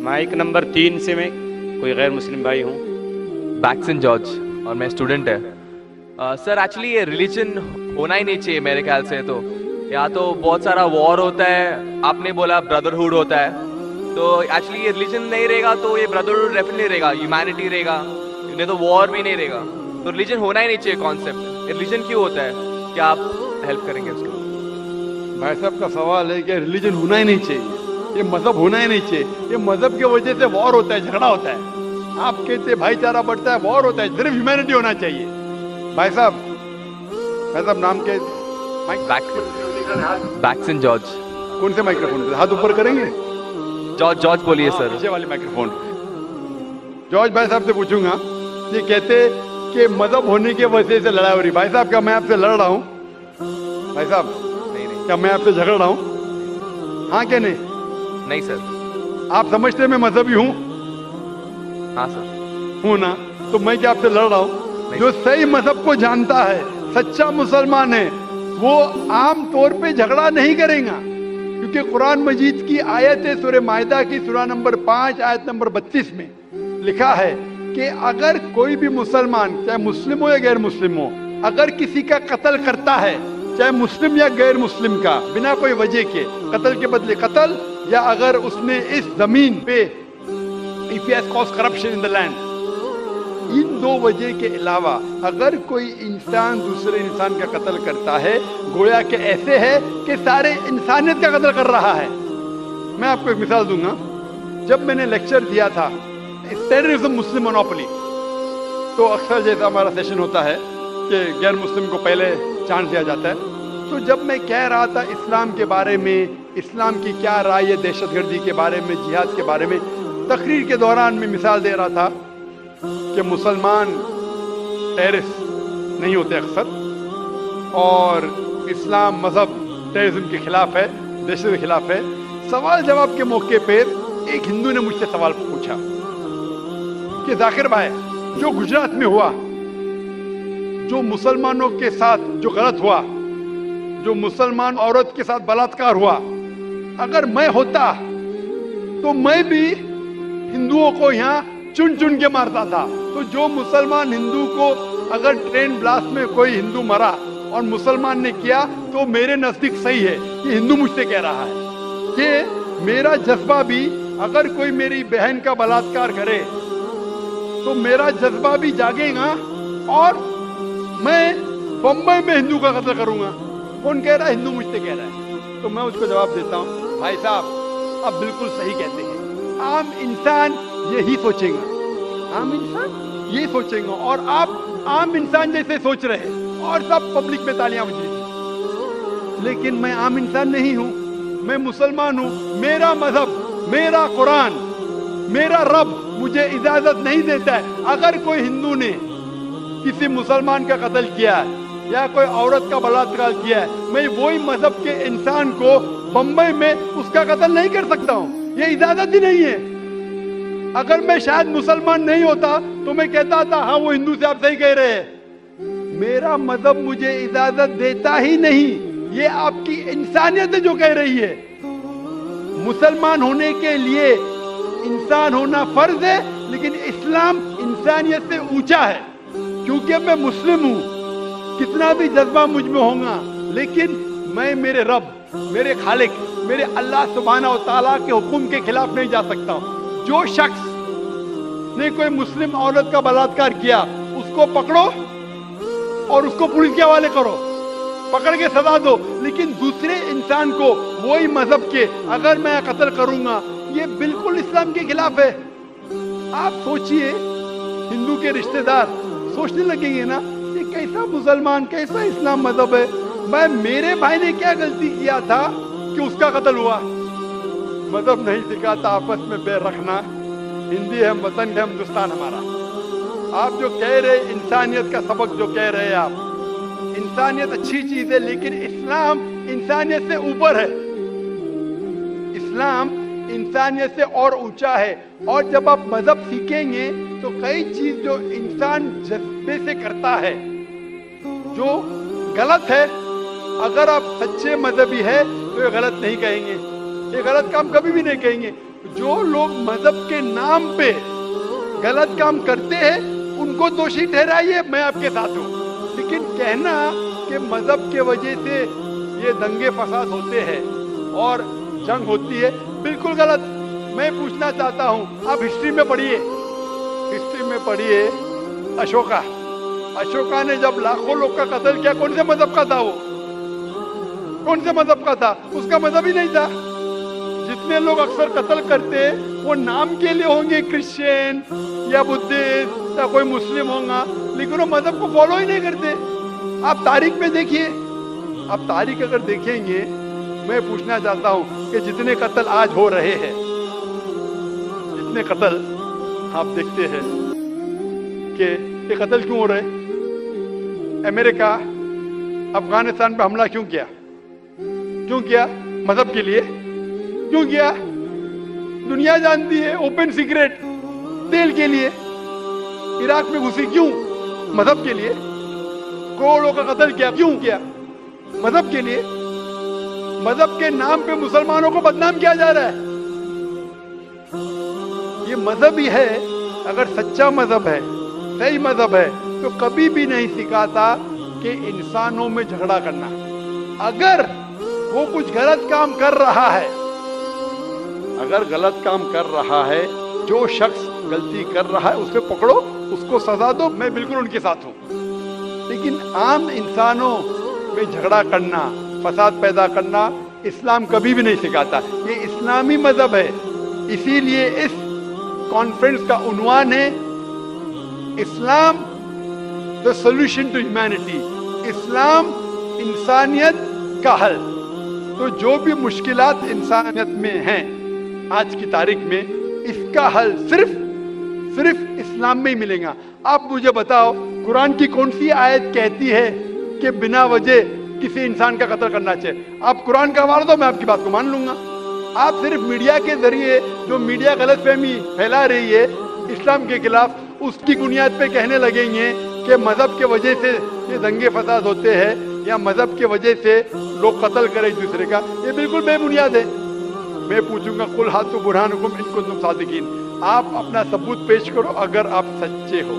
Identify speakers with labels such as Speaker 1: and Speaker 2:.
Speaker 1: Mic number 3 से मैं कोई गैर मुस्लिम भाई हूँ।
Speaker 2: बैक्सन जॉर्ज और मैं स्टूडेंट है। सर एक्चुअली ये रिलीजन होना ही नहीं चाहिए मेरे ख्याल से। तो या तो बहुत सारा वॉर होता है, आपने बोला ब्रदरहुड होता है, तो एक्चुअली ये रिलीजन नहीं रहेगा तो ये ब्रदरहुड डेफिनेटली रहेगा, ह्यूमैनिटी रहेगा, नहीं तो वॉर भी नहीं रहेगा। तो रिलीजन होना ही नहीं चाहिए कॉन्सेप्ट। रिलीजन क्यों होता है, क्या आप हेल्प करेंगे उसके?
Speaker 3: भाई साहब का सवाल है कि रिलीजन होना ही नहीं चाहिए, ये मजहब होना ही नहीं चाहिए। ये मजहब की वजह से वॉर होता है, झगड़ा होता है। आप कहते भाईचारा बढ़ता है, वॉर होता है। सिर्फ ह्यूमैनिटी होना चाहिए। भाई साहब नाम के
Speaker 2: बैक्सन जॉर्ज।
Speaker 3: कौन से माइक्रोफोन पे हाथ ऊपर करेंगे?
Speaker 2: जॉर्ज बोलिए सर।
Speaker 3: पीछे वाले माइक्रोफोन। जॉर्ज भाई साहब से पूछूंगा, ये कहते कि मजहब होने की वजह से लड़ाई हो रही। भाई साहब क्या मैं आपसे लड़ रहा हूँ? भाई साहब
Speaker 2: नहीं
Speaker 3: क्या मैं आपसे झगड़ रहा हूँ? हाँ क्या नहीं?
Speaker 2: नहीं सर।
Speaker 3: आप समझते मैं मजहबी हूँ?
Speaker 2: हाँ सर।
Speaker 3: हूँ ना? तो मैं क्या आपसे लड़ रहा हूँ? जो सही मजहब को जानता है, सच्चा मुसलमान है, वो आम तौर पे झगड़ा नहीं करेगा। क्योंकि कुरान मजीद की आयत है, सूरह माइदा की सूरह नंबर 5 आयत नंबर 32 में लिखा है कि अगर कोई भी मुसलमान, चाहे मुस्लिम हो या गैर मुस्लिम हो, अगर किसी का कत्ल करता है, चाहे मुस्लिम या गैर मुस्लिम का, बिना कोई वजह के, कत्ल के बदले कत्ल, या अगर उसने इस जमीन पे if he has caused corruption in the land, इन दो वजह के अलावा अगर कोई इंसान दूसरे इंसान का कत्ल करता है, गोया के ऐसे है कि सारे इंसानियत का कत्ल कर रहा है। मैं आपको एक मिसाल दूंगा। जब मैंने लेक्चर दिया था टेररिज्म मुस्लिम मोनोपोली, तो अक्सर जैसा हमारा सेशन होता है कि गैर मुस्लिम को पहले चांस दिया जाता है, तो जब मैं कह रहा था इस्लाम के बारे में, इस्लाम की क्या राय है दहशतगर्दी के बारे में, जिहाद के बारे में, तकरीर के दौरान मैं मिसाल दे रहा था कि मुसलमान टेररिस्ट नहीं होते अक्सर, और इस्लाम मजहब टेररिज्म के खिलाफ है, दहशत के खिलाफ है। सवाल जवाब के मौके पर एक हिंदू ने मुझसे सवाल पूछा कि जाकिर भाई, जो गुजरात में हुआ, जो मुसलमानों के साथ जो गलत हुआ, जो मुसलमान औरत के साथ बलात्कार हुआ, अगर मैं होता तो मैं भी हिंदुओं को यहाँ चुन चुन के मारता था। तो जो मुसलमान हिंदू को, अगर ट्रेन ब्लास्ट में कोई हिंदू मरा और मुसलमान ने किया, तो मेरे नजदीक सही है, ये हिंदू मुझसे कह रहा है कि मेरा जज्बा भी, अगर कोई मेरी बहन का बलात्कार करे तो मेरा जज्बा भी जागेगा और मैं बम्बई में हिंदू का कत्ल करूंगा। कौन कह रहा है? हिंदू मुझसे कह रहा है। तो मैं उसको जवाब देता हूँ, भाई साहब आप बिल्कुल सही कहते हैं। आम इंसान यही सोचेगा, आम इंसान यही सोचेगा, और आप आम इंसान जैसे सोच रहे हैं और सब पब्लिक में तालियां बज रही। लेकिन मैं आम इंसान नहीं हूँ, मैं मुसलमान हूँ। मेरा मजहब, मेरा कुरान, मेरा रब मुझे इजाजत नहीं देता है, अगर कोई हिंदू ने किसी मुसलमान का कत्ल किया है या कोई औरत का बलात्कार किया है, मैं वही मजहब के इंसान को बम्बई में उसका कत्ल नहीं कर सकता हूँ, ये इजाजत ही नहीं है। अगर मैं शायद मुसलमान नहीं होता तो मैं कहता था हाँ वो हिंदू से आप सही कह रहे हैं। मेरा मजहब मुझे इजाजत देता ही नहीं, ये आपकी इंसानियत है जो कह रही है। मुसलमान होने के लिए इंसान होना फर्ज है, लेकिन इस्लाम इंसानियत से ऊंचा है। क्योंकि मैं मुस्लिम हूँ, कितना भी जज्बा मुझ में होगा, लेकिन मैं मेरे रब, मेरे खालिक, मेरे अल्लाह सुब्हानहू व तआला के हुक्म के खिलाफ नहीं जा सकता। जो शख्स ने कोई मुस्लिम औरत का बलात्कार किया, उसको पकड़ो और उसको पुलिस के हवाले करो, पकड़ के सजा दो, लेकिन दूसरे इंसान को वही मजहब के अगर मैं कत्ल करूंगा, ये बिल्कुल इस्लाम के खिलाफ है। आप सोचिए, हिंदू के रिश्तेदार सोचने लगेंगे ना, ये कैसा मुसलमान, कैसा इस्लाम मजहब है। मैं, मेरे भाई ने क्या गलती किया था कि उसका कत्ल हुआ? मजहब नहीं सिखाता आपस में बैर रखना। हिंदी है, वतन है, हिंदुस्तान हमारा। आप जो कह रहे इंसानियत का सबक जो कह रहे हैं आप, इंसानियत अच्छी चीज है, लेकिन इस्लाम इंसानियत से ऊपर है। इस्लाम इंसानियत से और ऊंचा है। और जब आप मजहब सीखेंगे तो कई चीज जो इंसान जज्बे से करता है, जो गलत है, अगर आप सच्चे मजहबी है तो ये गलत नहीं कहेंगे, ये गलत काम कभी भी नहीं कहेंगे। जो लोग मजहब के नाम पे गलत काम करते हैं उनको दोषी ठहराइए, मैं आपके साथ हूँ, लेकिन कहना कि मजहब के वजह से ये दंगे फसाद होते हैं और जंग होती है, बिल्कुल गलत। मैं पूछना चाहता हूँ, आप हिस्ट्री में पढ़िए अशोका ने जब लाखों लोग का कत्ल किया, कौन से मजहब का था वो? कौन से मजहब का था? उसका मजहब ही नहीं था। जितने लोग अक्सर कत्ल करते वो नाम के लिए होंगे, क्रिश्चियन या बुद्धिस्ट या कोई मुस्लिम होगा, लेकिन वो मजहब को फॉलो ही नहीं करते। आप तारीख में देखिए, आप तारीख अगर देखेंगे, मैं पूछना चाहता हूँ कि जितने कत्ल आज हो रहे हैं, जितने कत्ल आप देखते हैं कि ये कत्ल क्यों हो रहे? अमेरिका अफगानिस्तान पे हमला क्यों किया? क्यों किया? मजहब के लिए। क्यों किया? दुनिया जानती है, ओपन सीक्रेट, तेल के लिए। इराक में घुसी क्यों? मजहब के लिए। करोड़ों का कत्ल किया, क्यों किया? मजहब के लिए। मजहब के नाम पे मुसलमानों को बदनाम किया जा रहा है। ये मजहब ही है। अगर सच्चा मजहब है, सही मजहब है, तो कभी भी नहीं सिखाता कि इंसानों में झगड़ा करना। अगर वो कुछ गलत काम कर रहा है, अगर गलत काम कर रहा है, जो शख्स गलती कर रहा है उसे पकड़ो, उसको सजा दो, मैं बिल्कुल उनके साथ हूं। लेकिन आम इंसानों में झगड़ा करना, फसाद पैदा करना इस्लाम कभी भी नहीं सिखाता। ये इस्लामी मजहब है। इसीलिए इस कॉन्फ्रेंस का उन्वान है Islam the solution to humanity, इस्लाम इंसानियत का हल। तो जो भी मुश्किलात इंसानियत में हैं आज की तारीख में, इसका हल सिर्फ इस्लाम में ही मिलेगा। आप मुझे बताओ, कुरान की कौन सी आयत कहती है कि बिना वजह किसी इंसान का कत्ल करना चाहिए? आप कुरान का हवाला दो, मैं आपकी बात को मान लूंगा। आप सिर्फ मीडिया के जरिए, जो मीडिया गलतफहमी फैला रही है इस्लाम के खिलाफ, उसकी बुनियाद पे कहने लगेंगे कि मजहब के वजह से ये दंगे फसाद होते हैं या मजहब के वजह से लोग कत्ल करें एक दूसरे का। ये बिल्कुल बेबुनियाद है। मैं पूछूंगा, कुल हाथु बुरहानुकुम इन कुंतुम सादिकीन, आप अपना सबूत पेश करो अगर आप सच्चे हो।